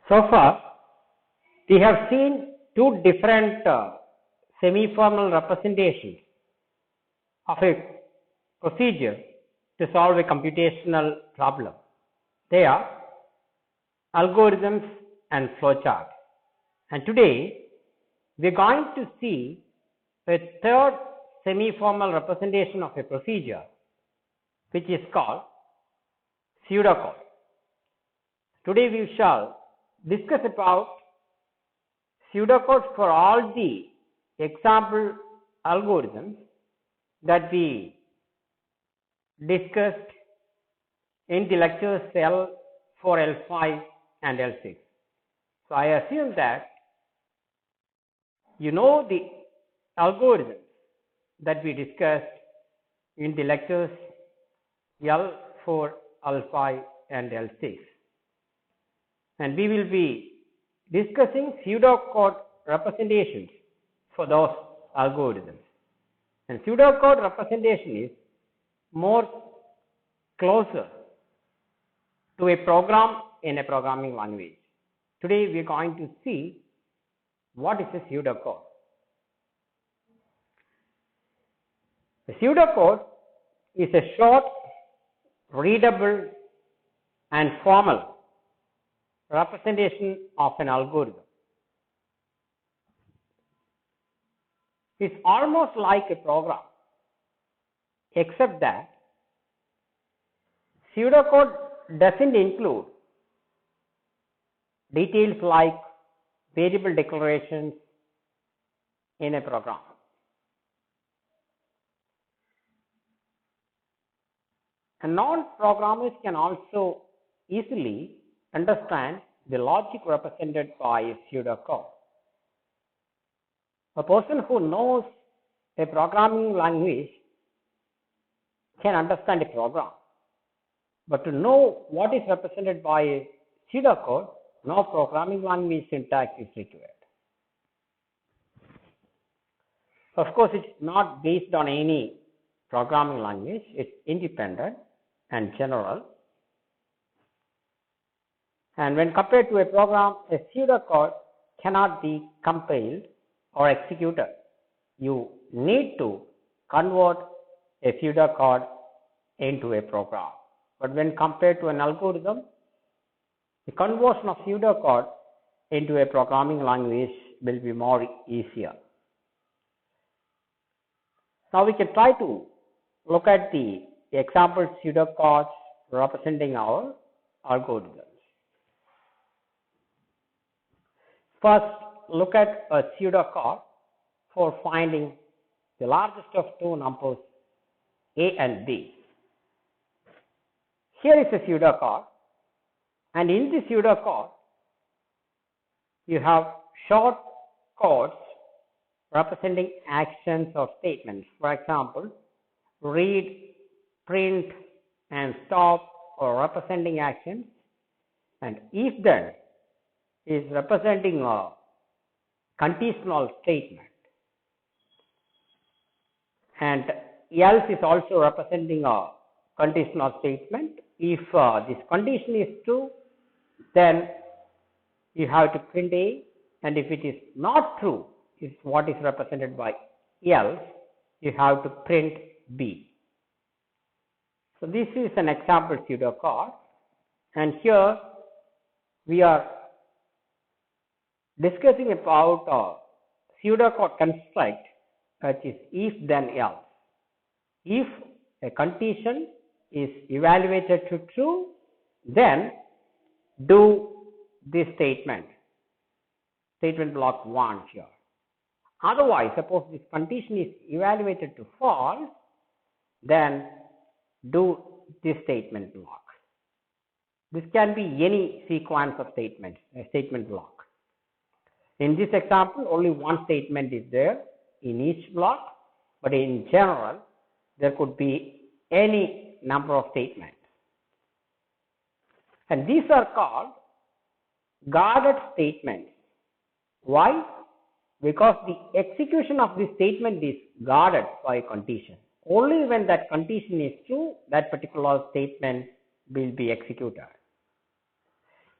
So far, we have seen two different semi-formal representations of a procedure to solve a computational problem. They are algorithms and flowcharts. And today, we are going to see a third semi-formal representation of a procedure, which is called pseudocode. Today we shall discuss about pseudocode for all the example algorithms that we discussed in the lectures L4, L5 and L6. So I assume that you know the algorithms that we discussed in the lectures L4, L5 and L6. And we will be discussing pseudocode representations for those algorithms. And pseudocode representation is more closer to a program in a programming language. Today we are going to see what is a pseudocode. A pseudocode is a short, readable and formal representation of an algorithm. It's almost like a program, except that pseudocode doesn't include details like variable declarations in a program. And non-programmers can also easily understand the logic represented by a pseudocode. A person who knows a programming language can understand a program, but to know what is represented by a pseudocode, no programming language syntax is required. Of course, it's not based on any programming language, it's independent and general. And when compared to a program, a pseudocode cannot be compiled or executed. You need to convert a pseudocode into a program. But when compared to an algorithm, the conversion of pseudocode into a programming language will be more easier. Now we can try to look at the example pseudocodes representing our algorithms. First, look at a pseudocode for finding the largest of two numbers a and b. Here is a pseudocode, and in the pseudocode you have short codes representing actions or statements. For example, read, print and stop are representing actions, and if then is representing a conditional statement, and else is also representing a conditional statement. If this condition is true, then you have to print A, and if it is not true, is what is represented by else, you have to print B. So this is an example pseudocode, and here we are discussing about a pseudocode construct, which is if then else. If a condition is evaluated to true, then do this statement block 1 here. Otherwise, suppose this condition is evaluated to false, then do this statement block. This can be any sequence of statements, a statement block. In this example, only one statement is there in each block, but in general, there could be any number of statements. And these are called guarded statements. Why? Because the execution of this statement is guarded by a condition. Only when that condition is true, that particular statement will be executed.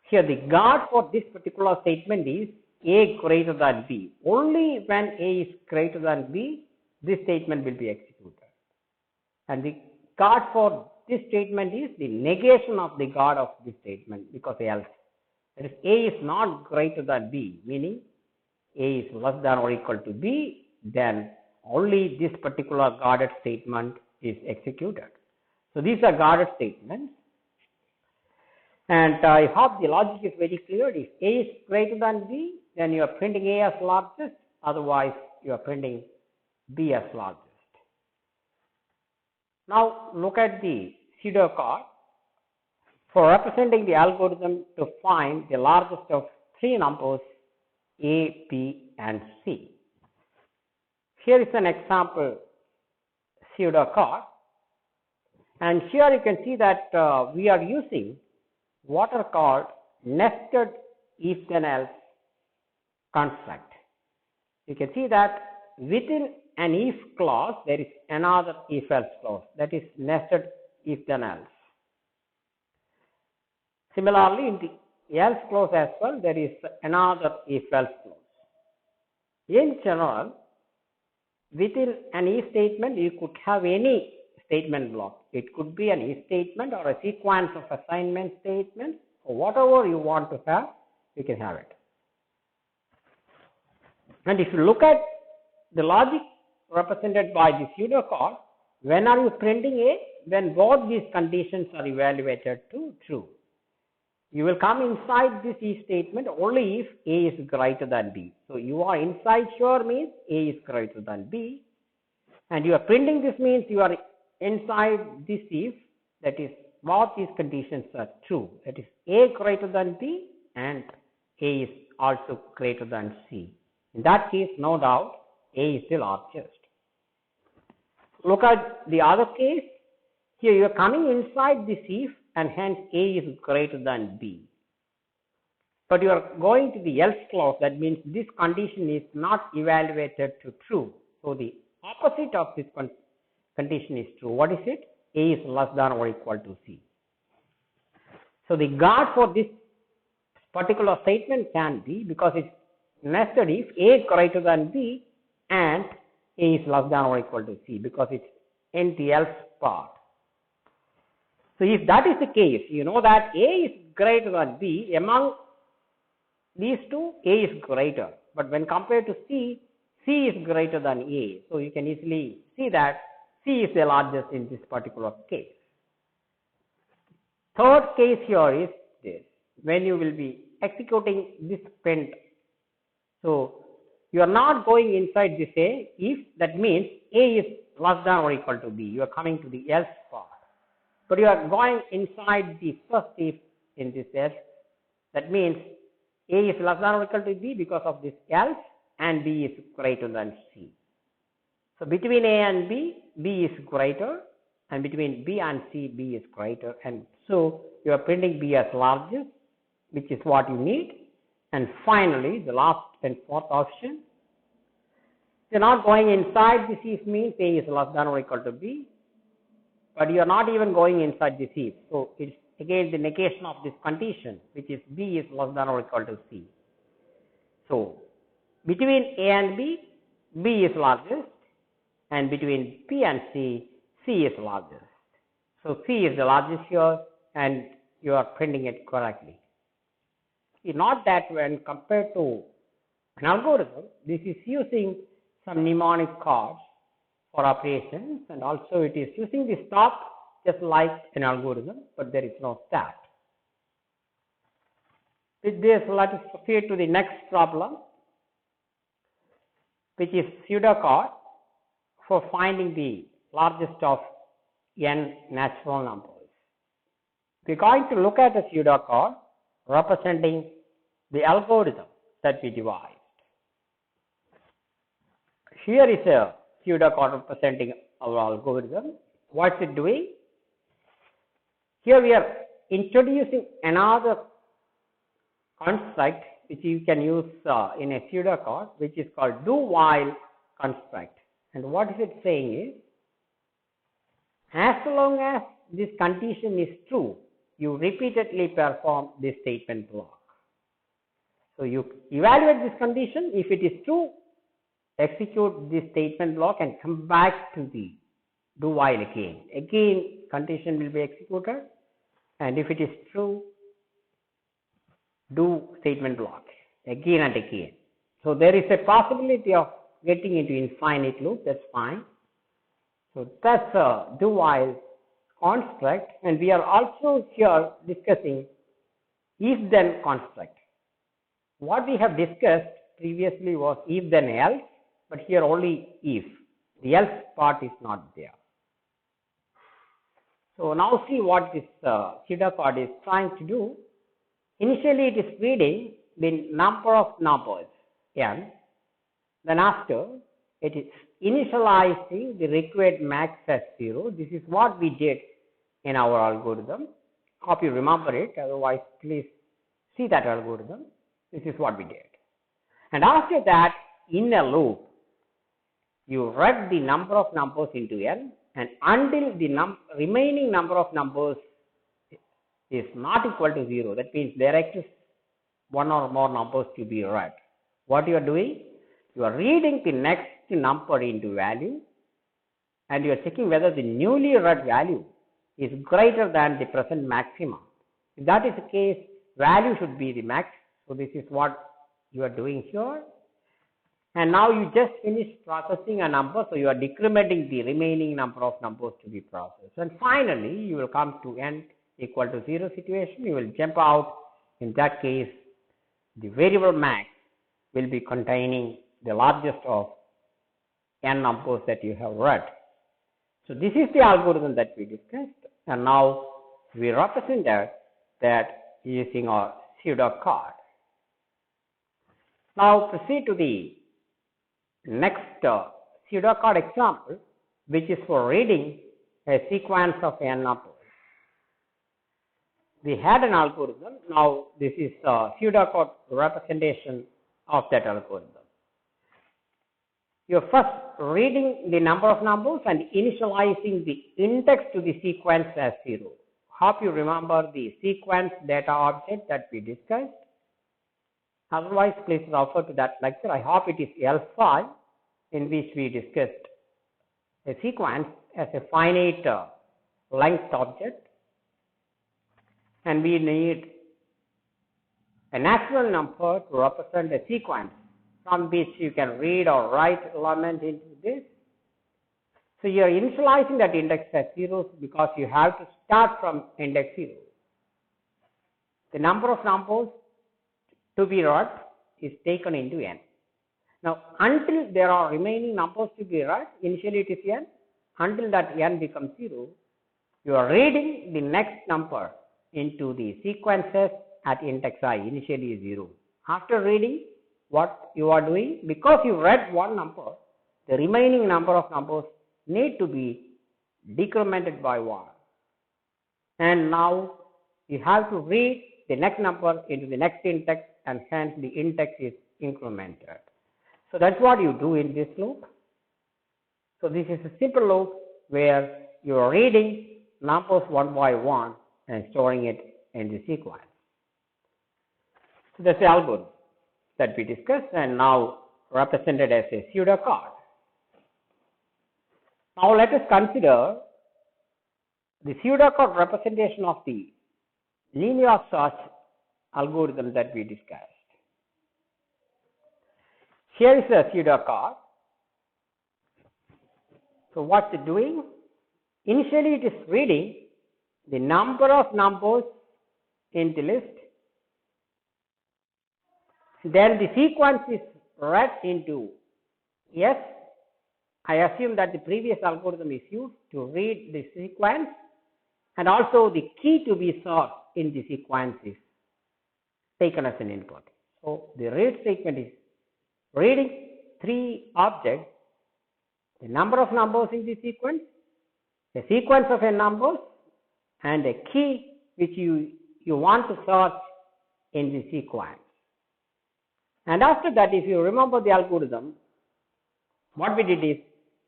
Here the guard for this particular statement is A greater than B. Only when A is greater than B, this statement will be executed. And the guard for this statement is the negation of the guard of this statement, because else. That is, A is not greater than B, meaning A is less than or equal to B, then only this particular guarded statement is executed. So these are guarded statements. And I hope the logic is very clear. If A is greater than B, then you are printing A as largest, otherwise you are printing B as largest. Now look at the pseudocode for representing the algorithm to find the largest of three numbers A, B, and C. Here is an example pseudocode, and here you can see that we are using what are called nested if then else construct. You can see that within an if clause there is another if else clause, that is nested if then else. Similarly, in the else clause as well, there is another if else clause. In general, within an if statement you could have any statement block. It could be an if statement or a sequence of assignment statements, or whatever you want to have, you can have it. And if you look at the logic represented by the pseudocode, when are you printing A? When both these conditions are evaluated to true. You will come inside this if statement only if A is greater than B. So you are inside here means A is greater than B, and you are printing this means you are inside this if, that is both these conditions are true, that is A greater than B and A is also greater than C. In that case, no doubt A is the largest. Look at the other case. Here you are coming inside this if and hence A is greater than B. But you are going to the else clause, that means this condition is not evaluated to true. So the opposite of this condition is true. What is it? A is less than or equal to C. So the guard for this particular statement can be, because it's nested if A greater than B and A is less than or equal to C, because it's in the else part. So if that is the case, you know that A is greater than B. Among these two, A is greater. But when compared to C, C is greater than A. So you can easily see that C is the largest in this particular case. Third case here is this, when you will be executing this print. So you are not going inside this A if, that means A is less than or equal to B. You are coming to the else part. But you are going inside the first if in this else. That means A is less than or equal to B because of this else, and B is greater than C. So between A and B, B is greater, and between B and C, B is greater. And so you are printing B as largest, which is what you need. And finally, the last and fourth option, you are not going inside this if means A is less than or equal to B, but you are not even going inside this if. So it's again the negation of this condition, which is B is less than or equal to C. So between A and B, B is largest, and between P and C, C is largest. So C is the largest here, and you are printing it correctly. See, not that when compared to an algorithm, this is using some mnemonic cards for operations, and also it is using the stop just like an algorithm, but there is no start. With this, let us proceed to the next problem, which is pseudocode for finding the largest of n natural numbers. We are going to look at a pseudocode representing the algorithm that we devised. Here is a pseudocode representing our algorithm. What is it doing? Here we are introducing another construct which you can use in a pseudocode, which is called do while construct. And what is it saying is, as long as this condition is true, you repeatedly perform this statement block. So you evaluate this condition. If it is true, execute this statement block and come back to the do while again. Again, condition will be executed, and if it is true, do statement block again and again. So there is a possibility of getting into infinite loop. That's fine. So that's a do while construct, and we are also here discussing if then construct. What we have discussed previously was if then else, but here only if. The else part is not there. So now see what this pseudocode is trying to do. Initially it is reading the number of numbers n, then after it is initializing the required max as 0. This is what we did in our algorithm. Hope you remember it, otherwise please see that algorithm. This is what we did. And after that, in a loop, you read the number of numbers into n, and until the remaining number of numbers is not equal to 0, that means there exists one or more numbers to be read. What you are doing? You are reading the next number into value, and you are checking whether the newly read value is greater than the present maximum. If that is the case, value should be the max. So this is what you are doing here. And now you just finished processing a number, so you are decrementing the remaining number of numbers to be processed. And finally, you will come to n equal to 0 situation. You will jump out. In that case, the variable max will be containing the largest of n numbers that you have read. So this is the algorithm that we discussed, and now we represented that using our pseudocode. Now proceed to the next pseudocode example, which is for reading a sequence of n numbers. We had an algorithm. Now this is a pseudocode representation of that algorithm. You're first reading the number of numbers and initializing the index to the sequence as 0. Hope you remember the sequence data object that we discussed. Otherwise, please refer to that lecture. I hope it is L5, in which we discussed a sequence as a finite length object, and we need a natural number to represent a sequence from which you can read or write element into this. So you are initializing that index as 0 because you have to start from index 0. The number of numbers to be read is taken into n. Now, until there are remaining numbers to be read, initially it is n, until that n becomes 0, you are reading the next number into the sequences at index I, initially is 0. After reading, what you are doing, because you read one number, the remaining number of numbers need to be decremented by 1. And now you have to read the next number into the next index, and hence the index is incremented. So that's what you do in this loop. So this is a simple loop where you are reading numbers one by one and storing it in the sequence. So that's the algorithm that we discussed and now represented as a pseudocode. Now let us consider the pseudocode representation of the linear search algorithm that we discussed. Here is a pseudocode. So what's it doing? Initially it is reading the number of numbers in the list. Then the sequence is read into S. I assume that the previous algorithm is used to read the sequence, and also the key to be sought in the sequence is taken as an input. So the read statement is reading 3 objects, the number of numbers in the sequence, a sequence of n numbers, and a key which you want to search in the sequence. And after that, if you remember the algorithm, what we did is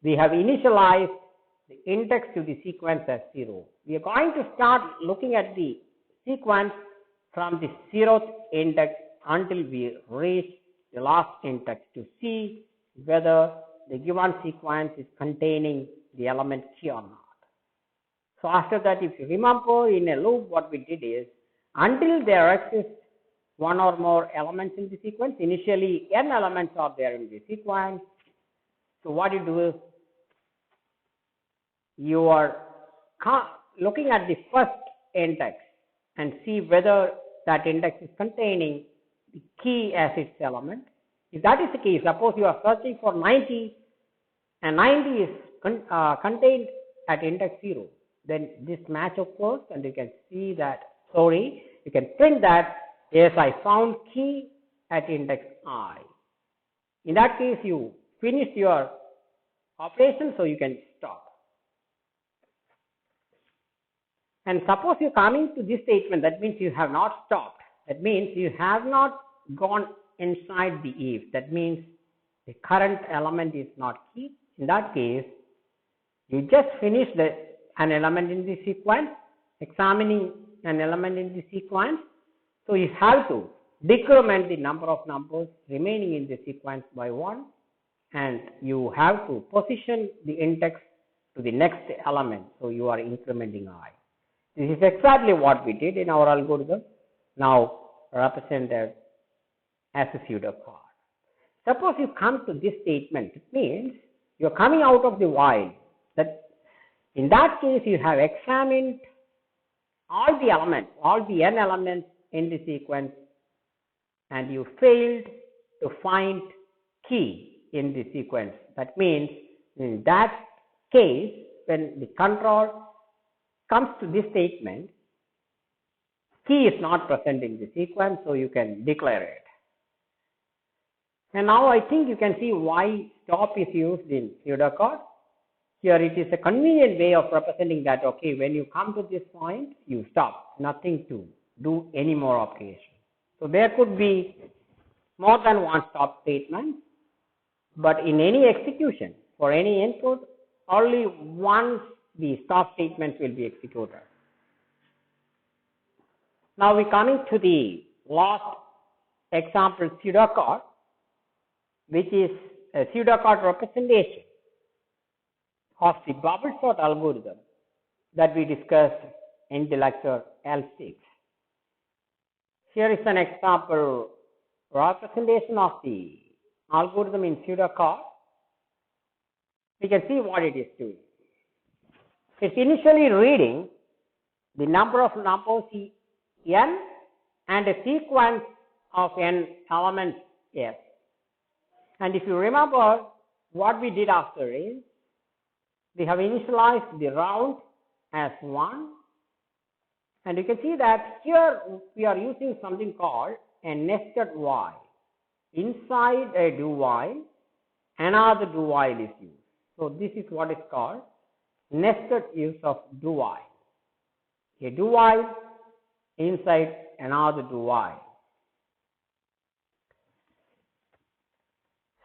we have initialized the index to the sequence as 0. We are going to start looking at the sequence from the 0th index until we reach the last index to see whether the given sequence is containing the element key or not. So after that, if you remember in a loop, what we did is, until there exists one or more elements in the sequence, initially n elements are there in the sequence. So what you do is, you are looking at the first index and see whether that index is containing the key as its element. If that is the case, suppose you are searching for 90 and 90 is contained at index 0, then this match occurs and you can see that, you can print that, yes, I found key at index I. In that case, you finished your operation, so you can stop. And suppose you're coming to this statement, that means you have not stopped. That means you have not gone inside the if. That means the current element is not key. In that case, you just finished an element in the sequence, examining an element in the sequence. So you have to decrement the number of numbers remaining in the sequence by 1, and you have to position the index to the next element. So you are incrementing I. This is exactly what we did in our algorithm, now represented as a pseudocode. Suppose you come to this statement, it means you are coming out of the while. That in that case, you have examined all the elements, all the n elements in the sequence, and you failed to find key in the sequence. That means in that case, when the control comes to this statement, key is not present in the sequence, so you can declare it. And now I think you can see why stop is used in pseudocode. Here it is a convenient way of representing that, okay, when you come to this point, you stop, nothing to do any more operation. So there could be more than one stop statement, but in any execution, for any input, only once the stop statements will be executed. Now we coming to the last example pseudocode, which is a pseudocode representation of the bubble sort algorithm that we discussed in the lecture L6. Here is an example representation of the algorithm in pseudocode. We can see what it is doing. It's initially reading the number of numbers n and a sequence of n elements s. And if you remember, what we did after is, we have initialized the round as 1, and you can see that here we are using something called a nested while. Inside a do while, another do while is used. So this is what is called nested use of do while. A do while inside another do while.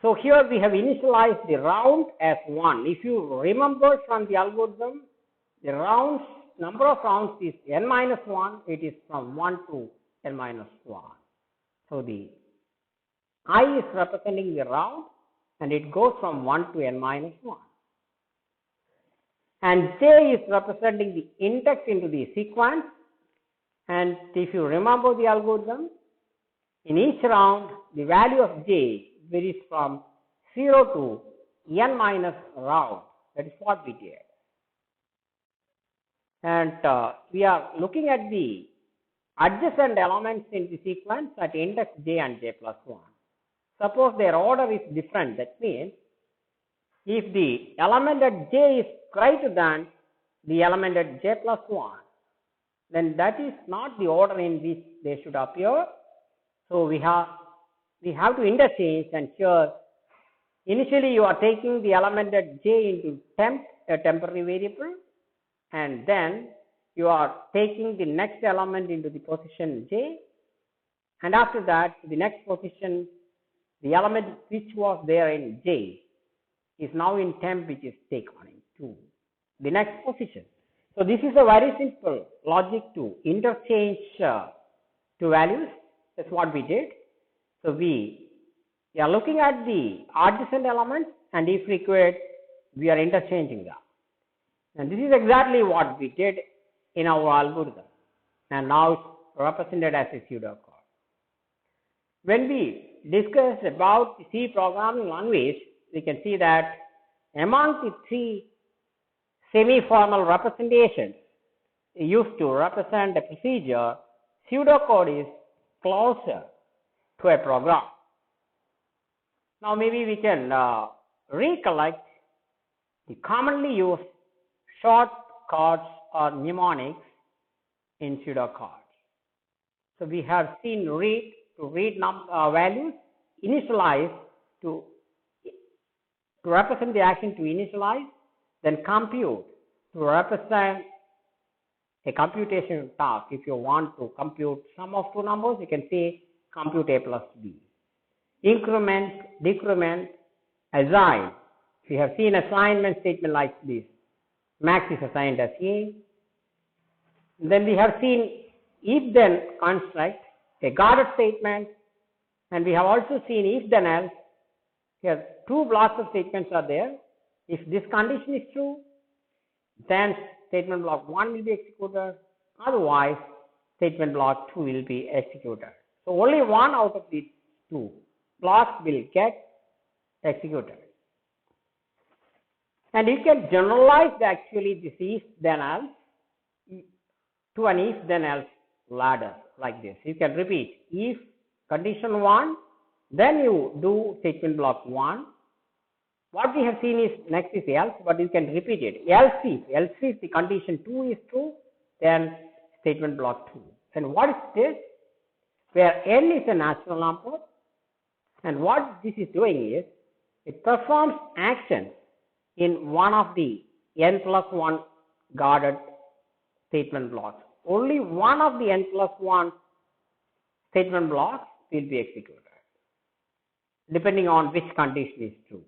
So here we have initialized the round as 1. If you remember from the algorithm, the rounds, number of rounds is n minus 1. It is from 1 to n minus 1. So the I is representing the round, and it goes from 1 to n minus 1. And j is representing the index into the sequence. And if you remember the algorithm, in each round, the value of j varies from 0 to n minus round. That is what we did. And we are looking at the adjacent elements in the sequence at index j and j plus 1. Suppose their order is different. That means if the element at j is greater than the element at j plus 1, then that is not the order in which they should appear. So we have to interchange, and here initially you are taking the element at j into temp, a temporary variable, and then you are taking the next element into the position j, and after that the next position, the element which was there in j is now in temp, which is taken into the next position. So this is a very simple logic to interchange two values. That's what we did. So we are looking at the adjacent elements, and if required, we are interchanging them. And this is exactly what we did in our algorithm. And now it's represented as a pseudocode. When we discussed about the C programming language, we can see that among the three semi-formal representations used to represent a procedure, pseudocode is closer to a program. Now maybe we can recollect the commonly used shortcuts or mnemonics in pseudocode. So we have seen read to read values, initialize to represent the action to initialize, then compute to represent a computation task. If you want to compute sum of two numbers, you can say compute A plus B. Increment, decrement, assign. We have seen assignment statement like this. Max is assigned as A. Then we have seen if-then construct, a guarded statement, and we have also seen if-then else. Here, two blocks of statements are there. If this condition is true, then statement block 1 will be executed. Otherwise, statement block 2 will be executed. So only one out of these two blocks will get executed. And you can generalize actually this if-then else to an if-then else ladder like this. You can repeat if condition 1, then you do statement block 1. What we have seen is next is else, but you can repeat it. Else if the condition 2 is true, then statement block 2. And what is this? Where n is a natural number, and what this is doing is it performs action in one of the n plus 1 guarded statement blocks. Only one of the n plus 1 statement blocks will be executed, depending on which condition is true.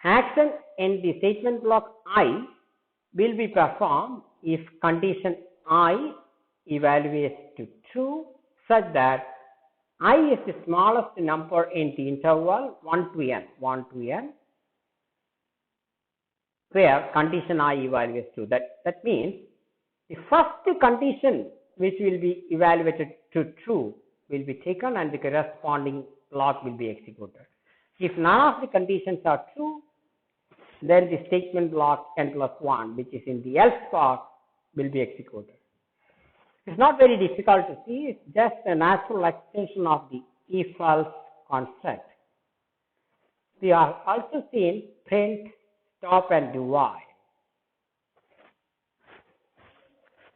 Action in the statement block I will be performed if condition I evaluates to true, such that I is the smallest number in the interval 1 to n, where condition I evaluates to. That means the first condition which will be evaluated to true will be taken and the corresponding block will be executed. If none of the conditions are true, then the statement block n plus 1, which is in the else part, will be executed. It's not very difficult to see. It's just a natural extension of the if-else construct. We have also seen print, stop, and do while.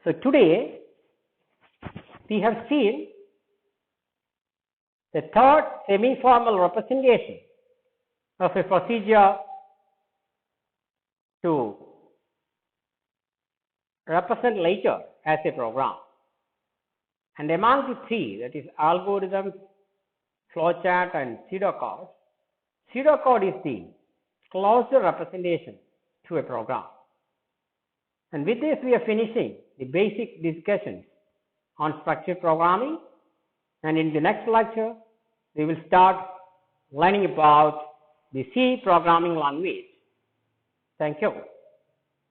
So today we have seen the third semi-formal representation of a procedure to represent later as a program. And among the three, that is algorithms, flowchart, and pseudocode, pseudocode is the closer representation to a program. And with this, we are finishing the basic discussions on structured programming. And in the next lecture, we will start learning about the C programming language. Thank you.